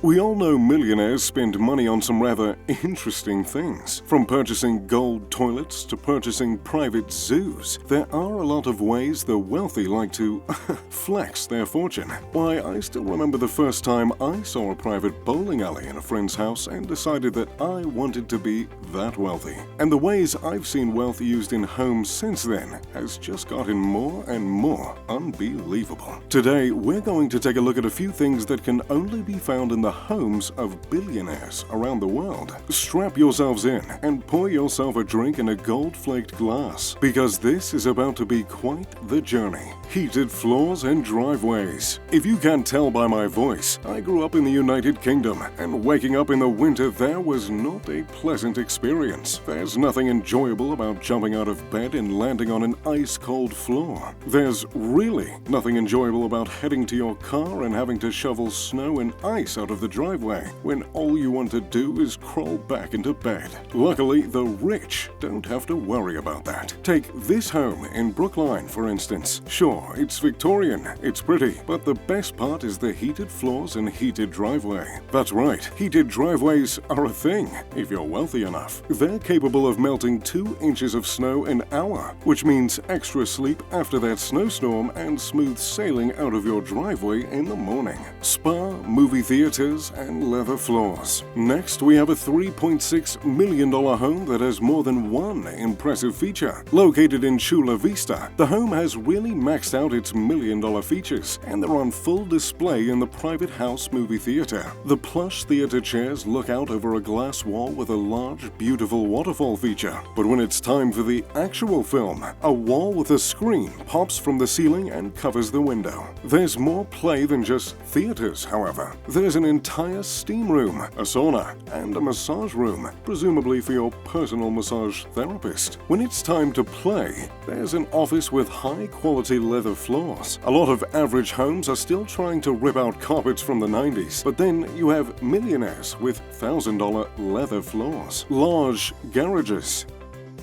We all know millionaires spend money on some rather interesting things. From purchasing gold toilets to purchasing private zoos, there are a lot of ways the wealthy like to flex their fortune. Why, I still remember the first time I saw a private bowling alley in a friend's house and decided that I wanted to be that wealthy. And the ways I've seen wealth used in homes since then has just gotten more and more unbelievable. Today, we're going to take a look at a few things that can only be found in the homes of billionaires around the world. Strap yourselves in and pour yourself a drink in a gold-flaked glass, because this is about to be quite the journey. Heated floors and driveways. If you can't tell by my voice, I grew up in the United Kingdom, and waking up in the winter there was not a pleasant experience. There's nothing enjoyable about jumping out of bed and landing on an ice-cold floor. There's really nothing enjoyable about heading to your car and having to shovel snow and ice out of the driveway when all you want to do is crawl back into bed. Luckily, the rich don't have to worry about that. Take this home in Brookline, for instance. Sure, it's Victorian, it's pretty, but the best part is the heated floors and heated driveway. That's right, heated driveways are a thing, if you're wealthy enough. They're capable of melting 2 inches of snow an hour, which means extra sleep after that snowstorm and smooth sailing out of your driveway in the morning. Spa, movie theaters, and leather floors. Next, we have a $3.6 million home that has more than one impressive feature. Located in Chula Vista, the home has really maxed out its million-dollar features, and they're on full display in the private house movie theater. The plush theater chairs look out over a glass wall with a large, beautiful waterfall feature. But when it's time for the actual film, a wall with a screen pops from the ceiling and covers the window. There's more play than just theaters, however. There's an entire steam room, a sauna, and a massage room, presumably for your personal massage therapist. When it's time to play, there's an office with high-quality leather floors. A lot of average homes are still trying to rip out carpets from the 90s, but then you have millionaires with $1,000 leather floors. Large garages.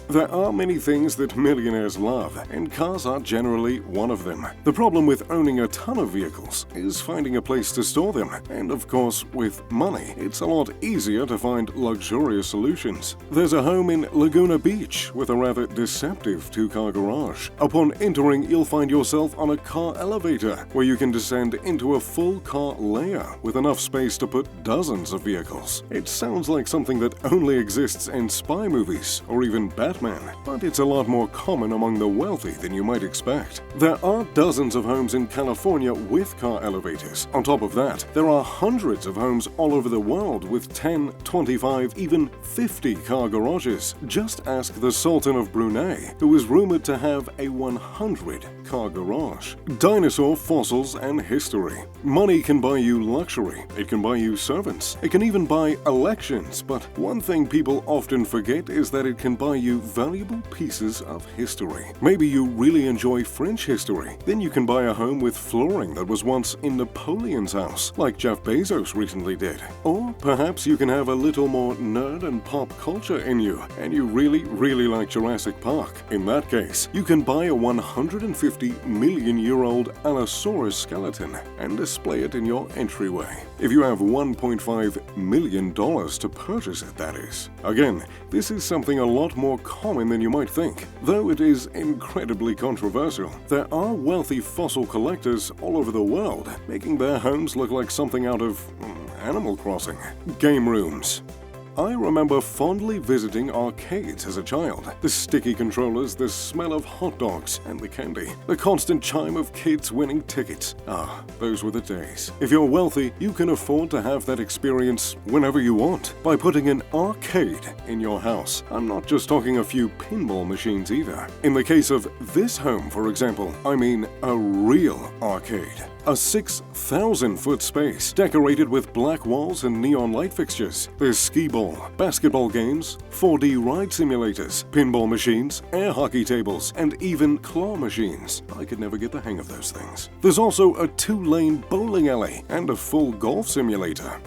There are many things that millionaires love, and cars are generally one of them. The problem with owning a ton of vehicles is finding a place to store them, and of course, with money, it's a lot easier to find luxurious solutions. There's a home in Laguna Beach with a rather deceptive 2-car garage. Upon entering, you'll find yourself on a car elevator, where you can descend into a full car layer with enough space to put dozens of vehicles. It sounds like something that only exists in spy movies, or even Batman, but it's a lot more common among the wealthy than you might expect. There are dozens of homes in California with car elevators. On top of that, there are hundreds of homes all over the world with 10, 25, even 50 car garages. Just ask the Sultan of Brunei, who is rumored to have a 100-car garage. Dinosaur fossils and history. Money can buy you luxury. It can buy you servants. It can even buy elections. But one thing people often forget is that it can buy you valuable pieces of history. Maybe you really enjoy French history. Then you can buy a home with flooring that was once in Napoleon's house, like Jeff Bezos recently did. Or perhaps you can have a little more nerd and pop culture in you, and you really like Jurassic Park. In that case, you can buy a 150-million-year-old Allosaurus skeleton and display it in your entryway. If you have $1.5 million to purchase it, that is. Again, this is something a lot more common than you might think, though it is incredibly controversial. There are wealthy fossil collectors all over the world, making their homes look like something out of Animal Crossing. Game rooms. I remember fondly visiting arcades as a child. The sticky controllers, the smell of hot dogs, and the candy. The constant chime of kids winning tickets. Ah, those were the days. If you're wealthy, you can afford to have that experience whenever you want by putting an arcade in your house. I'm not just talking a few pinball machines either. In the case of this home, for example, I mean a real arcade. A 6,000-foot space decorated with black walls and neon light fixtures. There's skee-ball, basketball games, 4D ride simulators, pinball machines, air hockey tables, and even claw machines. I could never get the hang of those things. There's also a 2-lane bowling alley and a full golf simulator.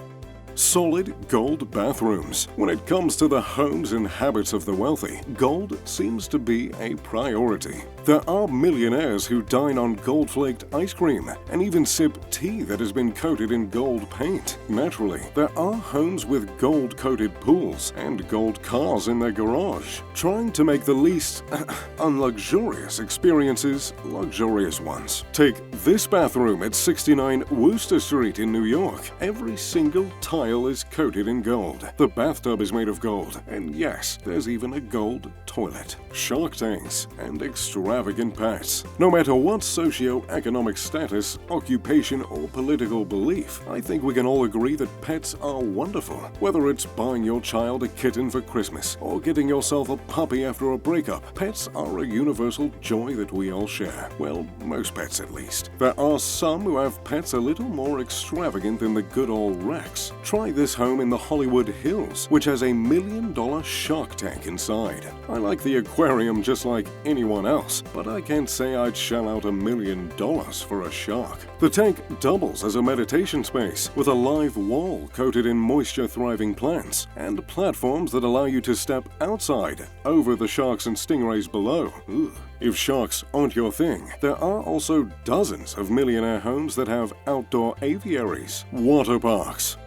Solid gold bathrooms. When it comes to the homes and habits of the wealthy, gold seems to be a priority. There are millionaires who dine on gold-flaked ice cream and even sip tea that has been coated in gold paint. Naturally, there are homes with gold-coated pools and gold cars in their garage, trying to make the least unluxurious experiences luxurious ones. Take this bathroom at 69 Wooster Street in New York. Every single tile is coated in gold. The bathtub is made of gold, and yes, there's even a gold toilet. Shark tanks and extravagant pets. No matter what socio-economic status, occupation, or political belief, I think we can all agree that pets are wonderful. Whether it's buying your child a kitten for Christmas or getting yourself a puppy after a breakup, pets are a universal joy that we all share. Well, most pets at least. There are some who have pets a little more extravagant than the good old Rex. Try this home in the Hollywood Hills, which has a $1 million shark tank inside. I like the aquarium just like anyone else, but I can't say I'd shell out $1 million for a shark. The tank doubles as a meditation space with a live wall coated in moisture-thriving plants and platforms that allow you to step outside over the sharks and stingrays below. Ugh. If sharks aren't your thing, there are also dozens of millionaire homes that have outdoor aviaries. Water parks.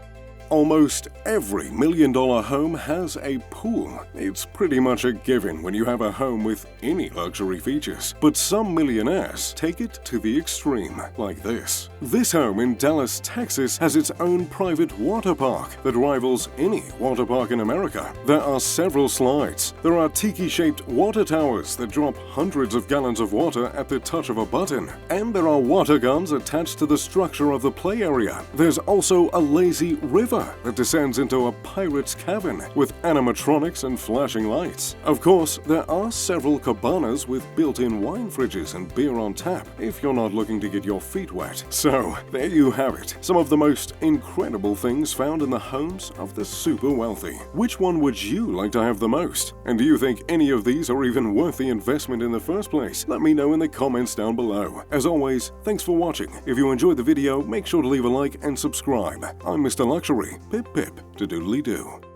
Almost every $1 million home has a pool. It's pretty much a given when you have a home with any luxury features. But some millionaires take it to the extreme, like this. This home in Dallas, Texas has its own private water park that rivals any water park in America. There are several slides. There are tiki-shaped water towers that drop hundreds of gallons of water at the touch of a button. And there are water guns attached to the structure of the play area. There's also a lazy river that descends into a pirate's cabin with animatronics and flashing lights. Of course, there are several cabanas with built-in wine fridges and beer on tap if you're not looking to get your feet wet. So, there you have it, some of the most incredible things found in the homes of the super wealthy. Which one would you like to have the most? And do you think any of these are even worth the investment in the first place? Let me know in the comments down below. As always, thanks for watching. If you enjoyed the video, make sure to leave a like and subscribe. I'm Mr. Luxury. Pip pip to doodly-doo.